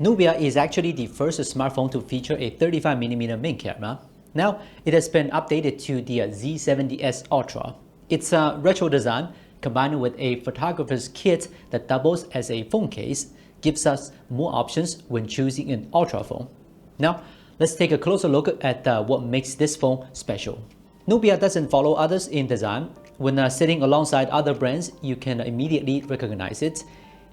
Nubia is actually the first smartphone to feature a 35mm main camera. Now, it has been updated to the Z70S Ultra. It's a retro design combined with a photographer's kit that doubles as a phone case, gives us more options when choosing an Ultra phone. Now, let's take a closer look at what makes this phone special. Nubia doesn't follow others in design. When sitting alongside other brands, you can immediately recognize it.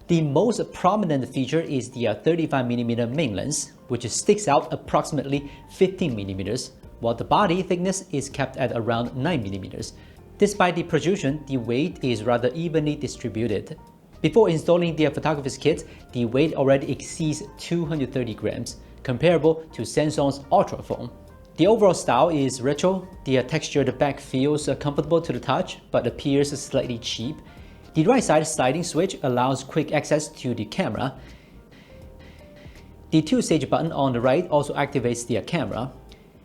The most prominent feature is the 35mm main lens, which sticks out approximately 15mm, while the body thickness is kept at around 9mm. Despite the protrusion, the weight is rather evenly distributed. Before installing the photographer's kit, the weight already exceeds 230 grams, comparable to Samsung's Ultra phone. The overall style is retro. The textured back feels comfortable to the touch, but appears slightly cheap. The right side sliding switch allows quick access to the camera. The two-stage button on the right also activates the camera.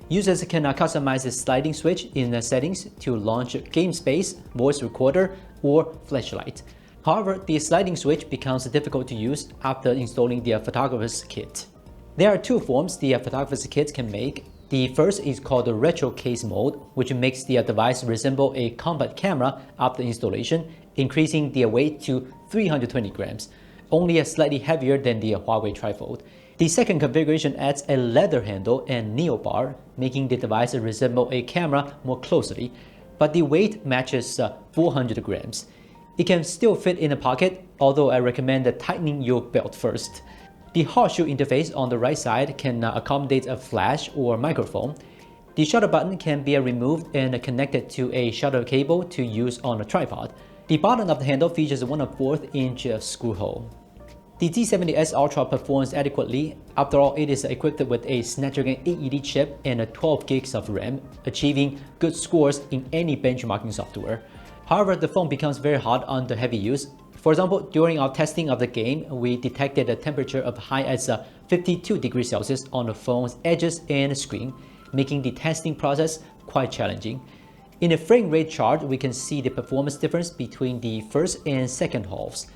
Users can customize the sliding switch in the settings to launch game space, voice recorder, or flashlight. However, the sliding switch becomes difficult to use after installing the photographer's kit. There are two forms the photographer's kit can make. The first is called the retro case mode, which makes the device resemble a compact camera after installation, increasing the weight to 320 grams, only slightly heavier than the Huawei tripod. The second configuration adds a leather handle and neo bar, making the device resemble a camera more closely, but the weight matches 400 grams. It can still fit in a pocket, although I recommend tightening your belt first. The horseshoe interface on the right side can accommodate a flash or microphone. The shutter button can be removed and connected to a shutter cable to use on a tripod. The bottom of the handle features a 1/4 inch screw hole. The Z70S Ultra performs adequately. After all, it is equipped with a Snapdragon 880 chip and 12 gigs of RAM, achieving good scores in any benchmarking software. However, the phone becomes very hot under heavy use. For example, during our testing of the game, we detected a temperature of high as 52 degrees Celsius on the phone's edges and screen, making the testing process quite challenging. In the frame rate chart, we can see the performance difference between the first and second halves.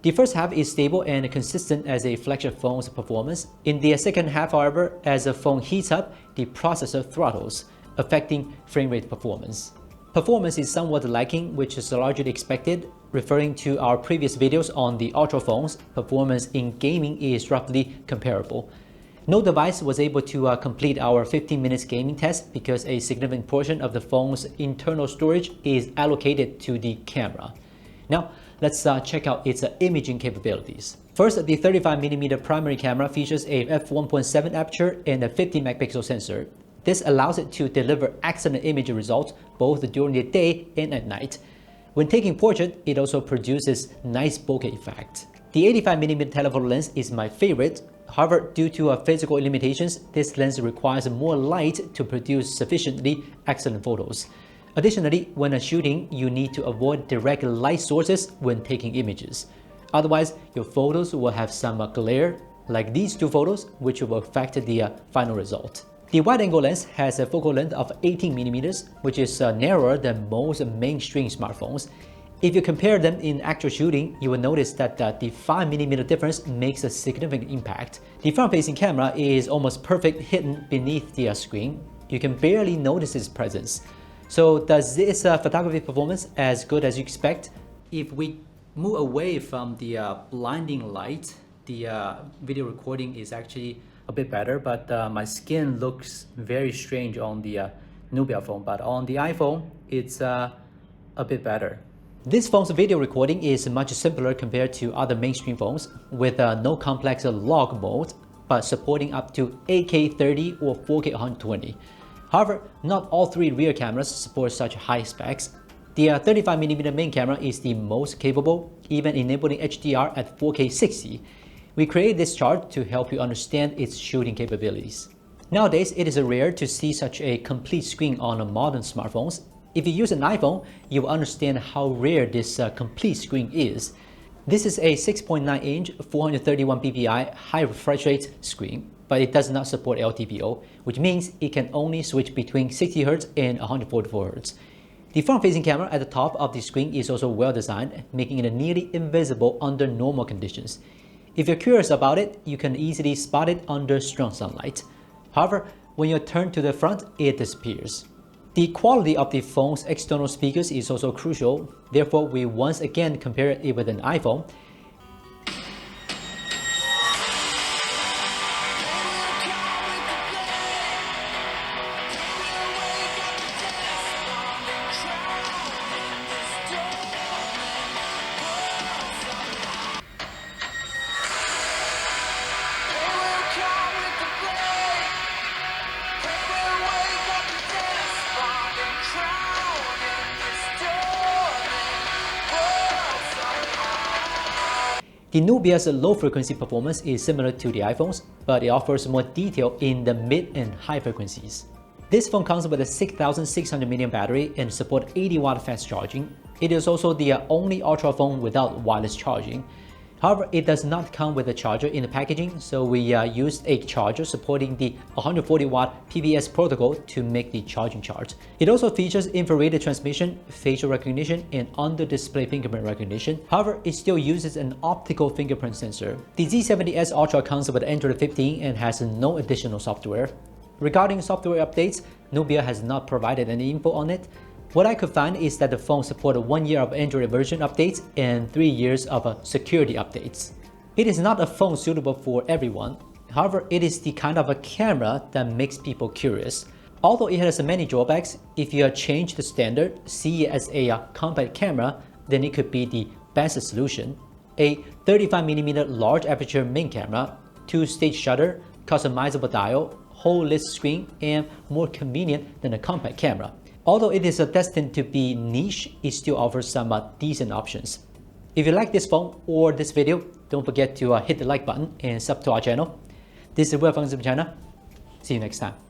The first half is stable and consistent as a flagship phone's performance. In the second half, however, as the phone heats up, the processor throttles, affecting frame rate performance. Performance is somewhat lacking, which is largely expected. Referring to our previous videos on the Ultra phones, performance in gaming is roughly comparable. No device was able to complete our 15 minutes gaming test because a significant portion of the phone's internal storage is allocated to the camera. Now, let's check out its imaging capabilities. First, the 35mm primary camera features a f1.7 aperture and a 50 megapixel sensor. This allows it to deliver excellent image results both during the day and at night. When taking portrait, it also produces nice bokeh effect. The 85mm telephoto lens is my favorite. However, due to physical limitations, this lens requires more light to produce sufficiently excellent photos. Additionally, when shooting, you need to avoid direct light sources when taking images. Otherwise, your photos will have some glare, like these two photos, which will affect the final result. The wide-angle lens has a focal length of 18mm, which is narrower than most mainstream smartphones. If you compare them in actual shooting, you will notice that the 5mm difference makes a significant impact. The front-facing camera is almost perfect hidden beneath the screen. You can barely notice its presence. So does this photography performance as good as you expect? If we move away from the blinding light, the video recording is actually a bit better, but my skin looks very strange on the Nubia phone, but on the iPhone, it's a bit better. This phone's video recording is much simpler compared to other mainstream phones, with no complex log mode, but supporting up to 8K 30 or 4K 120. However, not all three rear cameras support such high specs. The 35mm main camera is the most capable, even enabling HDR at 4K 60. We created this chart to help you understand its shooting capabilities. Nowadays, it is rare to see such a complete screen on modern smartphones. If you use an iPhone, you will understand how rare this complete screen is. This is a 6.9-inch 431 ppi high refresh rate screen, but it does not support LTPO, which means it can only switch between 60Hz and 144Hz. The front-facing camera at the top of the screen is also well designed, making it nearly invisible under normal conditions. If you're curious about it, you can easily spot it under strong sunlight. However, when you turn to the front, it disappears. The quality of the phone's external speakers is also crucial. Therefore, we once again compare it with an iPhone. The Nubia's low-frequency performance is similar to the iPhones, but it offers more detail in the mid and high frequencies. This phone comes with a 6600 mAh battery and supports 80-watt fast charging. It is also the only Ultra phone without wireless charging. However, it does not come with a charger in the packaging, so we used a charger supporting the 140-watt PPS protocol to make the charging charge. It also features infrared transmission, facial recognition, and under-display fingerprint recognition. However, it still uses an optical fingerprint sensor. The Z70S Ultra comes with Android 15 and has no additional software. Regarding software updates, Nubia has not provided any info on it. What I could find is that the phone supports 1 year of Android version updates and 3 years of security updates. It is not a phone suitable for everyone. However, it is the kind of a camera that makes people curious. Although it has many drawbacks, if you change the standard, see it as a compact camera, then it could be the best solution. A 35mm large aperture main camera, 2-stage shutter, customizable dial, whole list screen, and more convenient than a compact camera. Although it is destined to be niche, it still offers some decent options. If you like this phone or this video, don't forget to hit the like button and sub to our channel. This is Will from Gizmochina. See you next time.